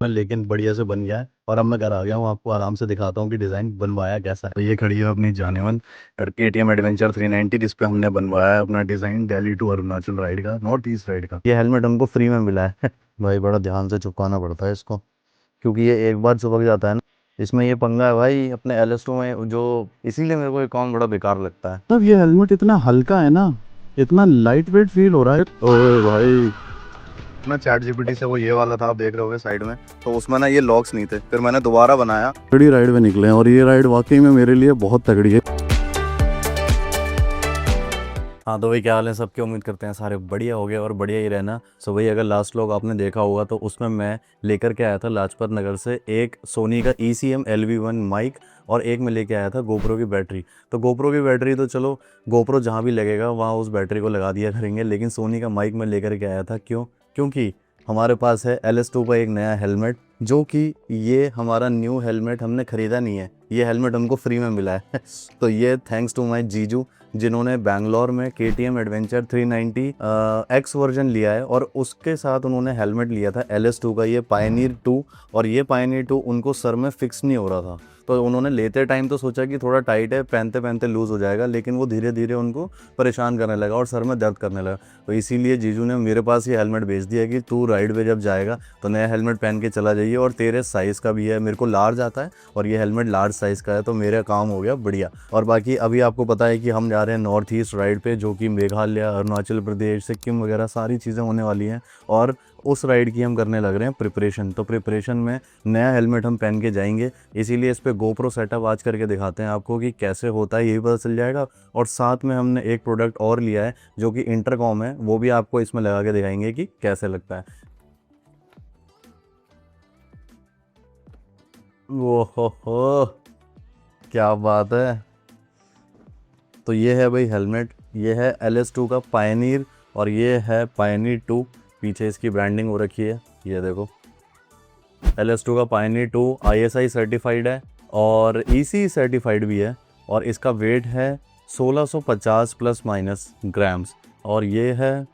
लेकिन बढ़िया से बन गया है और अब मैं घर आ गया हूँ। आपको आराम से दिखाता हूँ कि डिज़ाइन बनवाया कैसा है। तो ये खड़ी है अपनी जानेमन KTM एडवेंचर 390, जिस पे हमने बनवाया है अपना design Delhi to Arunachal ride का, नॉर्थ ईस्ट राइड का। ये हेलमेट हमको फ्री में मिला है भाई बड़ा ध्यान से चिपकाना पड़ता है इसको, क्योंकि ये एक बार चिपक जाता है ना। इसमें ये पंगा है भाई अपने LS2 में, जो इसीलिए मेरे को ये कौन बड़ा बेकार लगता है। तब ये हेलमेट इतना हल्का है ना, इतना लाइट वेट फील हो रहा है। ओए भाई, ना ChatGPT से वो ये वाला था, आप देख रहे होगे साइड में, तो उसमें ना ये लॉक्स नहीं थे, फिर मैंने दोबारा बनाया। तगड़ी राइड में निकले हैं और ये राइड वाकई में मेरे लिए बहुत तगड़ी है। हाँ तो भाई क्या हाल है सबके, उम्मीद करते हैं सारे बढ़िया हो गए और बढ़िया ही रहना। सो भाई अगर लास्ट व्लॉग आपने देखा होगा तो उसमें मैं लेकर के आया था लाजपत नगर से एक सोनी का ECM LV1 माइक और एक में लेके आया था गोप्रो की बैटरी। तो गोप्रो की बैटरी तो चलो गोप्रो जहाँ भी लगेगा वहाँ उस बैटरी को लगा दिया करेंगे, लेकिन सोनी का माइक मैं लेकर के आया था। क्योंकि हमारे पास है LS2 का एक नया हेलमेट, जो कि ये हमारा न्यू हेलमेट हमने ख़रीदा नहीं है, ये हेलमेट हमको फ्री में मिला है तो ये थैंक्स टू माय जीजू, जिन्होंने बैंगलोर में KTM एडवेंचर 390 X वर्जन लिया है और उसके साथ उन्होंने हेलमेट लिया था LS2 का, ये पायनियर 2। और ये पायनियर 2 उनको सर में फिक्स नहीं हो रहा था, तो उन्होंने लेते टाइम तो सोचा कि थोड़ा टाइट है, पहनते पहनते लूज़ हो जाएगा, लेकिन वो धीरे धीरे उनको परेशान करने लगा और सर में दर्द करने लगा। तो इसीलिए जीजू ने मेरे पास ये हेलमेट भेज दिया कि तू राइड पे जब जाएगा तो नया हेलमेट पहन के चला जाइए, और तेरे साइज़ का भी है। मेरे को लार्ज आता है और ये हेलमेट लार्ज साइज़ का है, तो मेरा काम हो गया बढ़िया। और बाकी अभी आपको पता है कि हम जा रहे हैं नॉर्थ ईस्ट राइड पे, जो कि मेघालय, अरुणाचल प्रदेश, सिक्किम वगैरह सारी चीज़ें होने वाली हैं, और उस राइड की हम करने लग रहे हैं प्रिपरेशन। तो प्रिपरेशन में नया हेलमेट हम पहन के जाएंगे, इसीलिए इस पे गोप्रो सेटअप आज करके दिखाते हैं आपको कि कैसे होता है, यही पता चल जाएगा। और साथ में हमने एक प्रोडक्ट और लिया है जो कि इंटरकॉम है, वो भी आपको इसमें लगा के दिखाएंगे कि कैसे लगता है। वो हो, क्या बात है। तो ये है भाई हेलमेट, ये है LS2 का पायनियर और ये है पायनियर 2, पीछे इसकी ब्रांडिंग हो रखी है, ये देखो। LS2 का पायनियर 2 ISI सर्टिफाइड है और EC सर्टिफाइड भी है, और इसका वेट है 1650 प्लस माइनस ग्राम्स, और ये है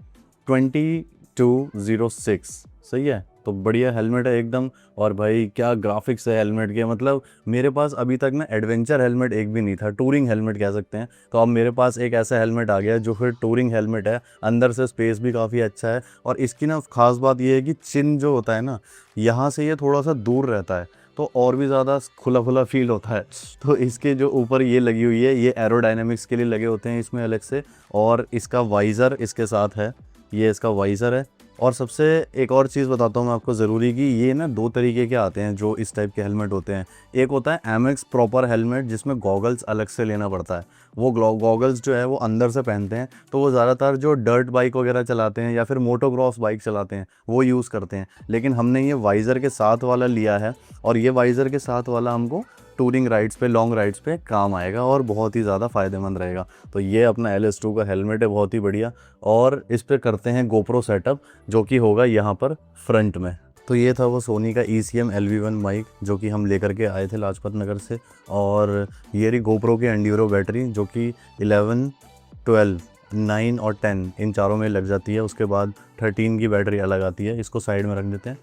2206। सही है, तो बढ़िया हेलमेट है एकदम। और भाई क्या ग्राफिक्स है हेलमेट के, मतलब मेरे पास अभी तक ना एडवेंचर हेलमेट एक भी नहीं था, टूरिंग हेलमेट कह सकते हैं। तो अब मेरे पास एक ऐसा हेलमेट आ गया जो फिर टूरिंग हेलमेट है, अंदर से स्पेस भी काफ़ी अच्छा है। और इसकी ना खास बात ये है कि चिन जो होता है ना, यहाँ से ये थोड़ा सा दूर रहता है, तो और भी ज़्यादा खुला खुला फील होता है। तो इसके जो ऊपर ये लगी हुई है, ये एरोडायनेमिक्स के लिए लगे होते हैं इसमें अलग से, और इसका वाइज़र इसके साथ है, ये इसका वाइज़र है। और सबसे एक और चीज़ बताता हूँ मैं आपको ज़रूरी, कि ये ना दो तरीके के आते हैं जो इस टाइप के हेलमेट होते हैं। एक होता है एमएक्स प्रॉपर हेलमेट, जिसमें गॉगल्स अलग से लेना पड़ता है। वो गॉगल्स जो है वो अंदर से पहनते हैं, तो वो ज़्यादातर जो डर्ट बाइक वगैरह चलाते हैं या फिर मोटोक्रॉस बाइक चलाते हैं वो यूज़ करते हैं। लेकिन हमने ये वाइज़र के साथ वाला लिया है, और ये वाइज़र के साथ वाला हमको टूरिंग राइड्स पे, लॉन्ग राइड्स पे काम आएगा और बहुत ही ज़्यादा फ़ायदेमंद रहेगा। तो ये अपना LS2 का हेलमेट है, बहुत ही बढ़िया। और इस पे करते हैं गोप्रो सेटअप, जो कि होगा यहाँ पर फ्रंट में। तो ये था वो सोनी का ECM LV1 माइक, जो कि हम लेकर के आए थे लाजपत नगर से। और ये रही गोप्रो की एंड्यूरो बैटरी, जो कि 11, 12, 9 और 10 इन चारों में लग जाती है। उसके बाद 13 की बैटरी अलग आती है। इसको साइड में रख देते हैं,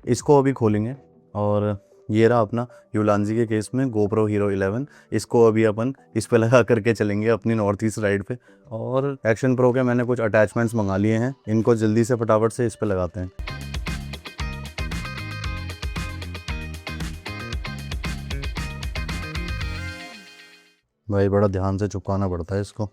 इसको अभी खोलेंगे। और ये रहा अपना यूलांजी के केस में गोप्रो हीरो 11, इसको अभी अपन इस पे लगा करके चलेंगे अपनी नॉर्थ ईस्ट राइड पे। और एक्शन प्रो के मैंने कुछ अटैचमेंट्स मंगा लिए हैं, इनको जल्दी से फटाफट से इस पे लगाते हैं। भाई बड़ा ध्यान से चिपकाना पड़ता है इसको,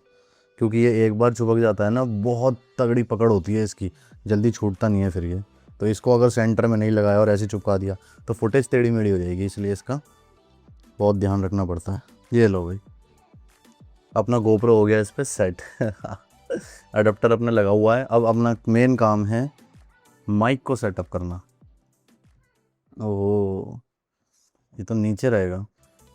क्योंकि ये एक बार चिपक जाता है ना, बहुत तगड़ी पकड़ होती है इसकी, जल्दी छूटता नहीं है फिर ये। तो इसको अगर सेंटर में नहीं लगाया और ऐसे चिपका दिया तो फुटेज टेढ़ी मेढ़ी हो जाएगी, इसलिए इसका बहुत ध्यान रखना पड़ता है। ये लो भाई, अपना गोप्रो हो गया इस पर सेट अडेप्टर अपना लगा हुआ है। अब अपना मेन काम है माइक को सेटअप करना। ओह, ये तो नीचे रहेगा।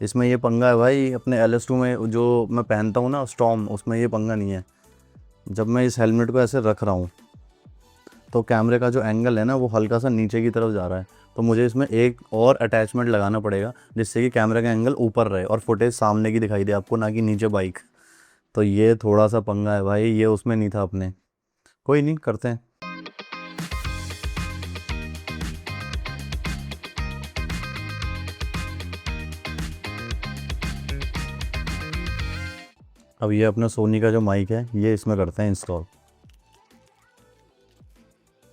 इसमें ये पंगा है भाई, अपने LS2 में जो मैं पहनता हूँ ना स्टॉर्म, उसमें ये पंगा नहीं है। जब मैं इस हेलमेट को ऐसे रख रहा हूँ तो कैमरे का जो एंगल है ना वो हल्का सा नीचे की तरफ जा रहा है, तो मुझे इसमें एक और अटैचमेंट लगाना पड़ेगा, जिससे कि कैमरे का एंगल ऊपर रहे और फुटेज सामने की दिखाई दे आपको, ना कि नीचे बाइक। तो ये थोड़ा सा पंगा है भाई, ये उसमें नहीं था अपने। कोई नहीं, करते हैं। अब ये अपना सोनी का जो माइक है ये इसमें करते हैं इंस्टॉल।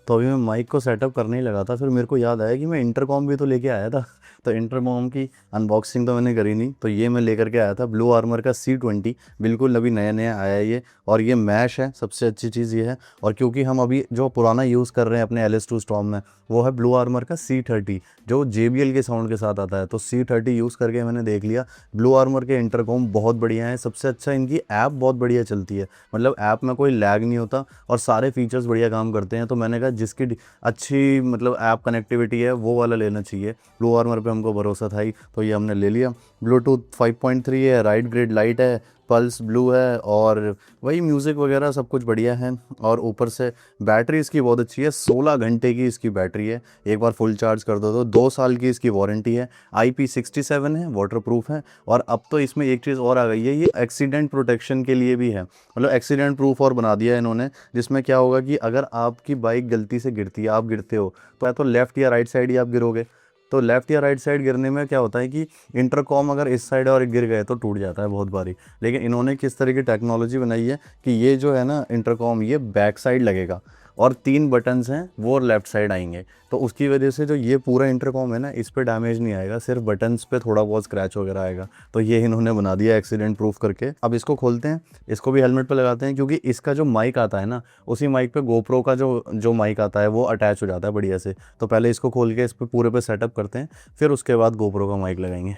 तो अभी मैं माइक को सेटअप करने ही लगा था, फिर मेरे को याद आया कि मैं इंटरकॉम भी तो लेके आया था। तो इंटरकॉम की अनबॉक्सिंग तो मैंने करी नहीं, तो ये मैं लेकर के आया था ब्लू आर्मर का C20, बिल्कुल अभी नया नया आया है ये, और ये मैश है, सबसे अच्छी चीज़ ये है। और क्योंकि हम अभी जो पुराना यूज़ कर रहे हैं अपने LS2 स्टॉर्म में, वो है ब्लू आर्मर का C30 जो JBL के साउंड के साथ आता है। तो C30 यूज़ करके मैंने देख लिया ब्लू आर्मर के इंटरकॉम बहुत बढ़िया है। सबसे अच्छा इनकी ऐप बहुत बढ़िया चलती है, मतलब ऐप में कोई लैग नहीं होता और सारे फीचर्स बढ़िया काम करते हैं। तो मैंने कहा जिसकी अच्छी मतलब ऐप कनेक्टिविटी है वो वाला लेना चाहिए। ब्लू आर्मर पे हमको भरोसा था ही, तो ये हमने ले लिया। ब्लूटूथ 5.3 है, राइट ग्रिड लाइट है, पल्स ब्लू है, और वही म्यूज़िक वगैरह सब कुछ बढ़िया है। और ऊपर से बैटरी इसकी बहुत अच्छी है, 16 घंटे की इसकी बैटरी है, एक बार फुल चार्ज कर दो तो 2 साल की इसकी वारंटी है। IP67 है, वाटरप्रूफ है। और अब तो इसमें एक चीज़ और आ गई है, ये एक्सीडेंट प्रोटेक्शन के लिए भी है, मतलब एक्सीडेंट प्रूफ और बना दिया है इन्होंने, जिसमें क्या होगा कि अगर आपकी बाइक गलती से गिरती है, आप गिरते हो तो या तो लेफ़्ट या राइट साइड ही आप गिरोगे। तो लेफ़्ट या राइट साइड गिरने में क्या होता है कि इंटरकॉम अगर इस साइड और गिर गए तो टूट जाता है बहुत बारी। लेकिन इन्होंने किस तरह की टेक्नोलॉजी बनाई है कि ये जो है ना इंटरकॉम, ये बैक साइड लगेगा और 3 बटन्स हैं वो लेफ़्ट साइड आएंगे। तो उसकी वजह से जो ये पूरा इंटरकॉम है ना, इस पे डैमेज नहीं आएगा, सिर्फ बटन्स पे थोड़ा बहुत स्क्रैच वगैरह आएगा। तो ये इन्होंने बना दिया एक्सीडेंट प्रूफ करके। अब इसको खोलते हैं, इसको भी हेलमेट पे लगाते हैं, क्योंकि इसका जो माइक आता है ना, उसी माइक पे GoPro का जो माइक आता है वो अटैच हो जाता है बढ़िया से। तो पहले इसको खोल के इस पर पूरे पे सेटअप करते हैं, फिर उसके बाद GoPro का माइक लगाएंगे।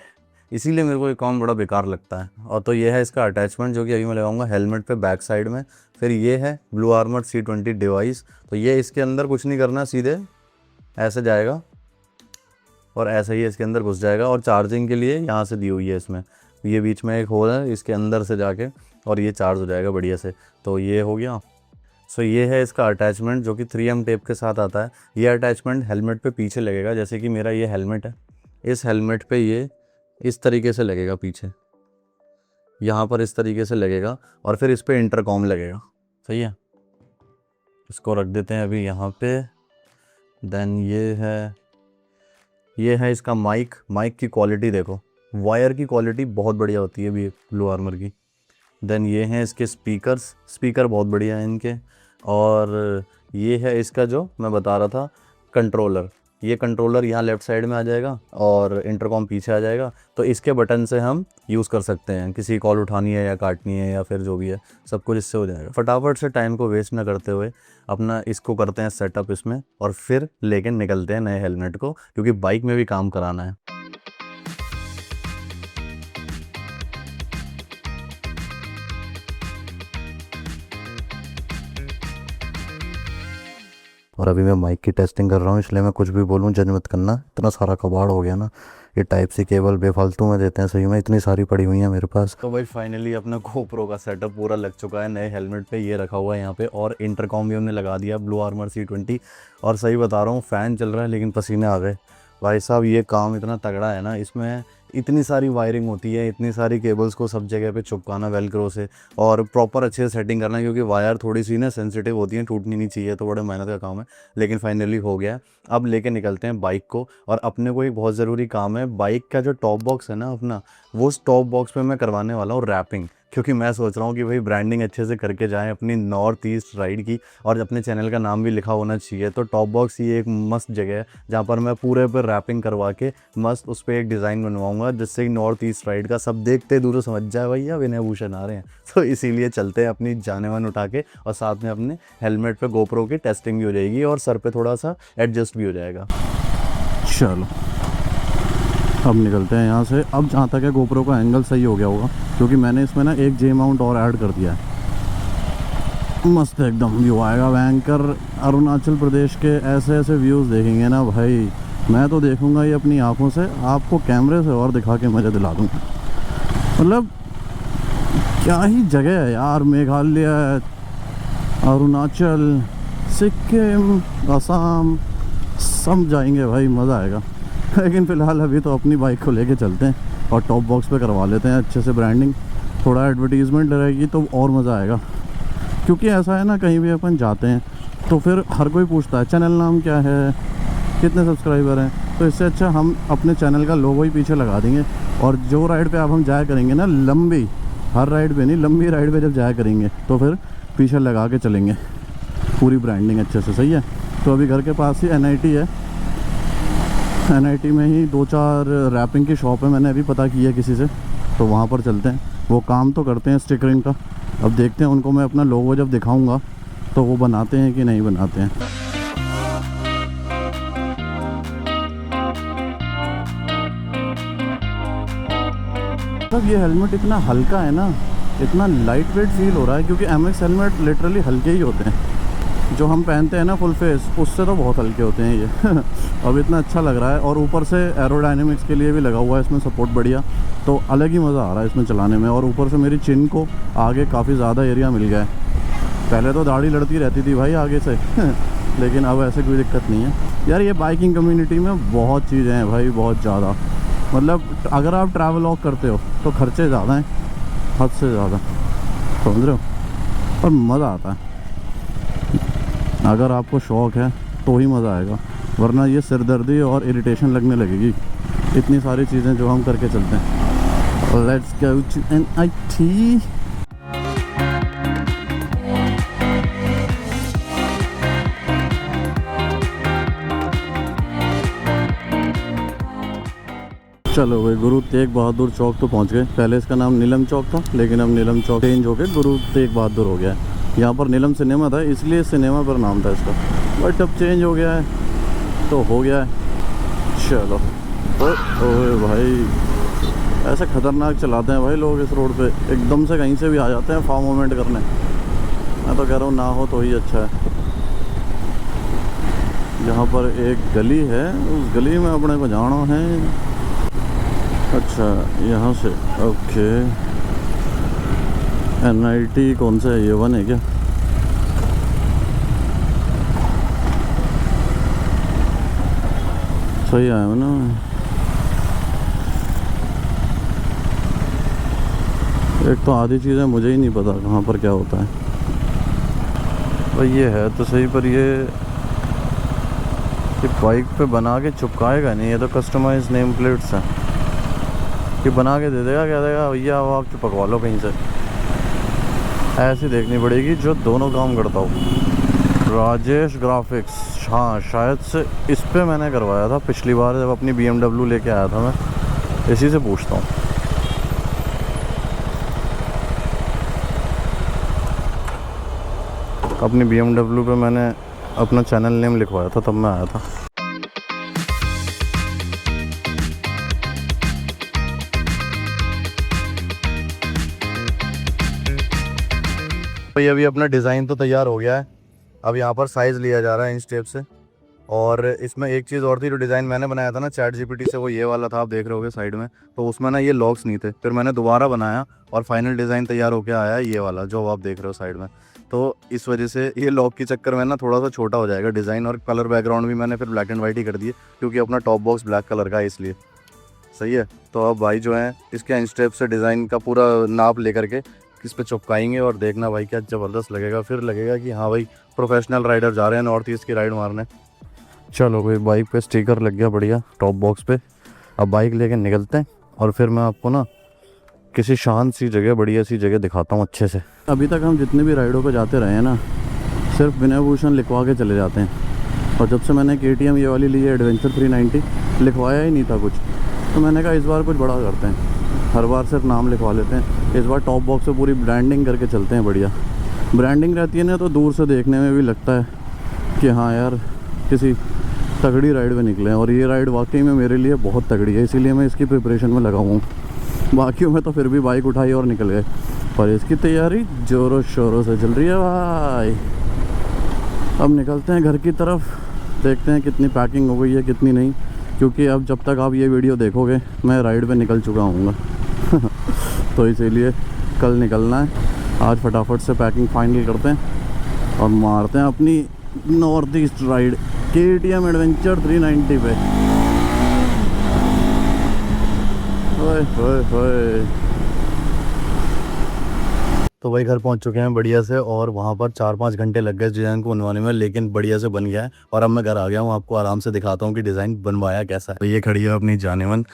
इसीलिए मेरे को ये काम बड़ा बेकार लगता है। और तो ये है इसका अटैचमेंट, जो कि अभी मैं लगाऊंगा हेलमेट पे बैक साइड में। फिर ये है ब्लू आर्मर C20 डिवाइस। तो ये इसके अंदर कुछ नहीं करना, सीधे ऐसे जाएगा और ऐसे ही इसके अंदर घुस जाएगा। और चार्जिंग के लिए यहाँ से दी हुई है इसमें, ये बीच में एक होल है, इसके अंदर से जाके और ये चार्ज हो जाएगा बढ़िया से। तो ये हो गया। सो ये है इसका अटैचमेंट, जो कि 3M टेप के साथ आता है। ये अटैचमेंट हेलमेट पे पीछे लगेगा, जैसे कि मेरा ये हेलमेट है, इस हेलमेट पे ये इस तरीके से लगेगा पीछे, यहाँ पर इस तरीके से लगेगा, और फिर इस पर इंटरकॉम लगेगा। सही है, इसको रख देते हैं अभी यहाँ पे। देन ये है इसका माइक। माइक की क्वालिटी देखो, वायर की क्वालिटी बहुत बढ़िया होती है भी ब्लू आर्मर की। देन ये हैं इसके स्पीकर बहुत बढ़िया हैं इनके। और ये है इसका जो मैं बता रहा था कंट्रोलर, ये कंट्रोलर यहाँ लेफ़्ट साइड में आ जाएगा और इंटरकॉम पीछे आ जाएगा। तो इसके बटन से हम यूज़ कर सकते हैं, किसी कॉल उठानी है या काटनी है या फिर जो भी है, सब कुछ इससे हो जाएगा। फटाफट से टाइम को वेस्ट ना करते हुए अपना इसको करते हैं सेटअप इसमें, और फिर लेके निकलते हैं नए हेलमेट को, क्योंकि बाइक में भी काम कराना है। और अभी मैं माइक की टेस्टिंग कर रहा हूँ, इसलिए मैं कुछ भी बोलूँ जज मत करना, इतना सारा कबाड़ हो गया ना। ये टाइप सी केबल बेफालतू में देते हैं, सही में इतनी सारी पड़ी हुई हैं मेरे पास। तो भाई फाइनली अपना GoPro का सेटअप पूरा लग चुका है नए हेलमेट पे, ये रखा हुआ है यहाँ पे, और इंटरकॉम भी हमने लगा दिया ब्लू आर्मर C20। और सही बता रहा हूँ, फ़ैन चल रहा है लेकिन पसीने आ गए भाई साहब। ये काम इतना तगड़ा है ना, इसमें इतनी सारी वायरिंग होती है, इतनी सारी केबल्स को सब जगह पे चिपकाना वेलक्रो से, और प्रॉपर अच्छे से सेटिंग करना, क्योंकि वायर थोड़ी सी ना सेंसिटिव होती है, टूटनी नहीं चाहिए। तो बड़े मेहनत का काम है, लेकिन फाइनली हो गया। अब लेके निकलते हैं बाइक को, और अपने को एक बहुत ज़रूरी काम है, बाइक का जो टॉप बॉक्स है ना अपना, वो टॉप बॉक्स पे मैं करवाने वाला हूँ रैपिंग, क्योंकि मैं सोच रहा हूँ कि भाई ब्रांडिंग अच्छे से करके जाएँ अपनी नॉर्थ ईस्ट राइड की, और अपने चैनल का नाम भी लिखा होना चाहिए। तो टॉप बॉक्स ये एक मस्त जगह है जहाँ पर मैं पूरे पर रैपिंग करवा के मस्त उस पर एक डिज़ाइन बनवाऊँगा, जिससे नॉर्थ ईस्ट राइड का सब देखते दूर समझ जाए भैया विनय भूषण आ रहे हैं। तो इसीलिए चलते हैं अपनी जानेमान उठा के, और साथ में अपने हेलमेट पे GoPro की टेस्टिंग भी हो जाएगी, और सर पे थोड़ा सा एडजस्ट भी हो जाएगा। चलो अब निकलते हैं यहाँ से। अब जहाँ तक है GoPro का एंगल सही हो गया होगा, क्योंकि मैंने इसमें ना एक J माउंट और ऐड कर दिया है। मस्त एकदम व्यू आएगा भयंकर। अरुणाचल प्रदेश के ऐसे ऐसे व्यूज़ देखेंगे ना भाई, मैं तो देखूंगा ये अपनी आंखों से, आपको कैमरे से और दिखा के मज़ा दिला दूँगा। मतलब क्या ही जगह है यार, मेघालय, अरुणाचल, सिक्किम, असम, सब जाएंगे भाई, मज़ा आएगा। लेकिन फ़िलहाल अभी तो अपनी बाइक को लेके चलते हैं और टॉप बॉक्स पे करवा लेते हैं अच्छे से ब्रांडिंग, थोड़ा एडवर्टीज़मेंट रहेगी तो और मज़ा आएगा। क्योंकि ऐसा है ना, कहीं भी अपन जाते हैं तो फिर हर कोई पूछता है चैनल नाम क्या है, कितने सब्सक्राइबर हैं, तो इससे अच्छा हम अपने चैनल का लोगो ही पीछे लगा देंगे। और जो राइड पे अब हम जाया करेंगे ना लंबी, हर राइड पे नहीं, लंबी राइड पे जब जाया करेंगे तो फिर पीछे लगा के चलेंगे, पूरी ब्रांडिंग अच्छे से। सही है। तो अभी घर के पास ही NIT है, NIT में ही 2-4 रैपिंग की शॉप है, मैंने अभी पता किया है किसी से, तो वहाँ पर चलते हैं। वो काम तो करते हैं स्टिकरिंग का, अब देखते हैं उनको मैं अपना लोगो जब दिखाऊंगा तो वो बनाते हैं कि नहीं बनाते हैं। मतलब ये हेलमेट इतना हल्का है ना, इतना लाइट वेट फील हो रहा है, क्योंकि MX हेलमेट लिटरली हल्के ही होते हैं। जो हम पहनते हैं ना फुल फेस, उससे तो बहुत हल्के होते हैं ये। अब इतना अच्छा लग रहा है, और ऊपर से एरोडायनेमिक्स के लिए भी लगा हुआ है इसमें सपोर्ट बढ़िया, तो अलग ही मज़ा आ रहा है इसमें चलाने में। और ऊपर से मेरी चिन को आगे काफ़ी ज़्यादा एरिया मिल गया है। पहले तो दाढ़ी लड़ती रहती थी भाई आगे से लेकिन अब ऐसे कोई दिक्कत नहीं है। यार ये बाइकिंग कम्युनिटी में बहुत चीज़ें हैं भाई, बहुत ज़्यादा। मतलब अगर आप ट्रैवल वॉक करते हो तो खर्चे ज़्यादा हैं, हद से ज़्यादा, समझ रहे हो, पर मज़ा आता है। अगर आपको शौक़ है तो ही मज़ा आएगा, वरना ये सिरदर्दी और इरिटेशन लगने लगेगी, इतनी सारी चीज़ें जो हम करके चलते हैं। Let's go to NIT। चलो भाई, गुरु तेग बहादुर चौक तो पहुंच गए। पहले इसका नाम नीलम चौक था, लेकिन अब नीलम चौक चेंज हो के गुरु तेग बहादुर हो गया है। यहाँ पर नीलम सिनेमा था, इसलिए सिनेमा पर नाम था इसका, बट अब चेंज हो गया है तो हो गया है। चलो ओए भाई, ऐसे ख़तरनाक चलाते हैं भाई लोग इस रोड पे, एकदम से कहीं से भी आ जाते हैं फार्म मूवमेंट करने। मैं तो कह रहा हूँ ना हो तो ही अच्छा है। यहाँ पर एक गली है, उस गली में अपने को जाना है। अच्छा यहाँ से, ओके। NIT कौन सा है, ये 1 है क्या? सही आया है ना। एक तो आधी चीज़ें मुझे ही नहीं पता कहाँ पर क्या होता है। भाई ये है तो सही, पर ये बाइक पे बना के चिपकाएगा नहीं, ये तो कस्टमाइज नेम प्लेट्स हैं, कि बना के दे देगा, कह देगा भैया अब आप चिपकवा लो कहीं से। ऐसी देखनी पड़ेगी जो दोनों काम करता हो। राजेश ग्राफिक्स, हाँ शायद से इस पे मैंने करवाया था पिछली बार जब अपनी BMW लेके आया था। मैं इसी से पूछता हूँ। अपनी BMW पे मैंने अपना चैनल नेम लिखवाया था, तब मैं आया था। भाई अभी अपना डिज़ाइन तो तैयार हो गया है, अब यहाँ पर साइज़ लिया जा रहा है इंच टेप से। और इसमें एक चीज़ और थी, जो डिज़ाइन मैंने बनाया था ना ChatGPT से, वो ये वाला था, आप देख रहे होगे साइड में, तो उसमें ना ये लॉक्स नहीं थे, फिर मैंने दोबारा बनाया और फाइनल डिज़ाइन तैयार होकर आया ये वाला जो आप देख रहे हो साइड में। तो इस वजह से ये लॉक के चक्कर में ना थोड़ा सा छोटा हो जाएगा डिज़ाइन, और कलर बैकग्राउंड भी मैंने फिर ब्लैक एंड वाइट ही कर दिए, क्योंकि अपना टॉप बॉक्स ब्लैक कलर का है इसलिए। सही है। तो अब भाई जो है इसके इंच टेप से डिज़ाइन का पूरा नाप लेकर के इस पे चिपकाएंगे, और देखना भाई क्या ज़बरदस्त लगेगा। फिर लगेगा कि हाँ भाई प्रोफेशनल राइडर जा रहे हैं नॉर्थ ईस्ट की राइड मारने। चलो भाई, बाइक पे स्टिकर लग गया बढ़िया टॉप बॉक्स पे। अब बाइक लेके निकलते हैं, और फिर मैं आपको ना किसी शांत सी जगह, बढ़िया सी जगह दिखाता हूँ अच्छे से। अभी तक हम जितने भी राइडों पे जाते रहे हैं ना, सिर्फ विनय भूषण लिखवा के चले जाते हैं। और जब से मैंने KTM ये वाली ली है एडवेंचर 390, लिखवाया ही नहीं था कुछ, तो मैंने कहा इस बार कुछ बड़ा करते हैं। हर बार सिर्फ नाम लिखवा लेते हैं, इस बार टॉप बॉक्स पे पूरी ब्रांडिंग करके चलते हैं। बढ़िया ब्रांडिंग रहती है ना, तो दूर से देखने में भी लगता है कि हाँ यार किसी तगड़ी राइड में निकले हैं। और ये राइड वाकई में मेरे लिए बहुत तगड़ी है, इसीलिए मैं इसकी प्रिपरेशन में लगा हुआ हूँ। बाकियों में तो फिर भी बाइक उठाई और निकल गए, पर इसकी तैयारी ज़ोरों शोरों से चल रही है भाई। अब निकलते हैं घर की तरफ, देखते हैं कितनी पैकिंग हो गई है कितनी नहीं, क्योंकि अब जब तक आप ये वीडियो देखोगे मैं राइड पे निकल चुका हूँगा तो इसीलिए कल निकलना है। आज फटाफट से पैकिंग फाइनल करते हैं और मारते हैं अपनी north east ride KTM adventure 390 पे। ओए होए होए, तो वही घर पहुंच चुके हैं बढ़िया से, और वहाँ पर 4-5 घंटे लग गए डिज़ाइन को बनवाने में, लेकिन बढ़िया से बन गया है। और अब मैं घर आ गया हूँ, आपको आराम से दिखाता हूँ कि डिज़ाइन बनवाया कैसा है। तो ये खड़ी है अपनी जानेमन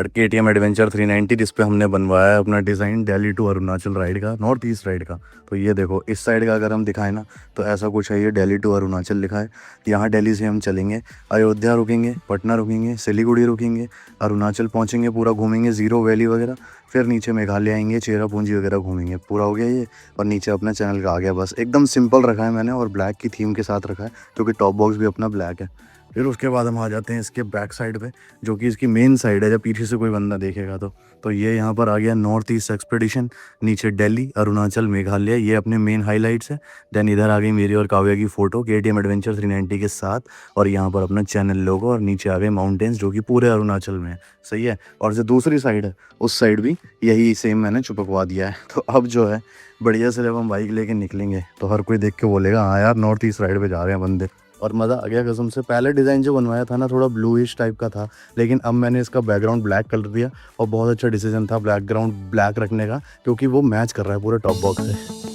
KTM एडवेंचर 390, जिस पे हमने बनवाया है अपना design Delhi to Arunachal ride का, नॉर्थ ईस्ट राइड का। तो ये देखो इस साइड का अगर हम दिखाएं ना, तो ऐसा कुछ है, ये दिल्ली टू अरुणाचल लिखा है। यहाँ दिल्ली से हम चलेंगे, अयोध्या रुकेंगे, पटना रुकेंगे, सिलीगुड़ी रुकेंगे, अरुणाचल पहुँचेंगे, पूरा घूमेंगे ज़ीरो वैली वगैरह, फिर नीचे मेघालय आएंगे, चेरापूंजी वगैरह घूमेंगे। पूरा हो गया ये, और नीचे अपना चैनल का आ गया। बस एकदम सिंपल रखा है मैंने, और ब्लैक की थीम के साथ रखा है, क्योंकि टॉप बॉक्स भी अपना ब्लैक है। फिर उसके बाद हम आ जाते हैं इसके बैक साइड पे, जो कि इसकी मेन साइड है, जब पीछे से कोई बंदा देखेगा तो ये यहाँ पर आ गया नॉर्थ ईस्ट एक्सपेडिशन, नीचे दिल्ली, अरुणाचल, मेघालय, ये अपने मेन हाईलाइट्स है। देन इधर आ गई मेरी और काव्या की फ़ोटो KTM एडवेंचर 390 के साथ, और यहाँ पर अपना चैनल लोगो, और नीचे आ गए माउंटेन्स जो कि पूरे अरुणाचल में है। सही है। और जो दूसरी साइड है उस साइड भी यही सेम मैंने चिपकवा दिया है। तो अब जो है बढ़िया से जब हम बाइक लेके निकलेंगे तो हर कोई देख के बोलेगा हाँ यार नॉर्थ ईस्ट राइड पे जा रहे हैं बंदे। और मज़ा आ गया कसम से। पहले डिज़ाइन जो बनवाया था ना थोड़ा ब्लूइश टाइप का था, लेकिन अब मैंने इसका बैकग्राउंड ब्लैक कर दिया, और बहुत अच्छा डिसीजन था बैकग्राउंड ब्लैक रखने का, क्योंकि वो मैच कर रहा है पूरे टॉप बॉक्स से।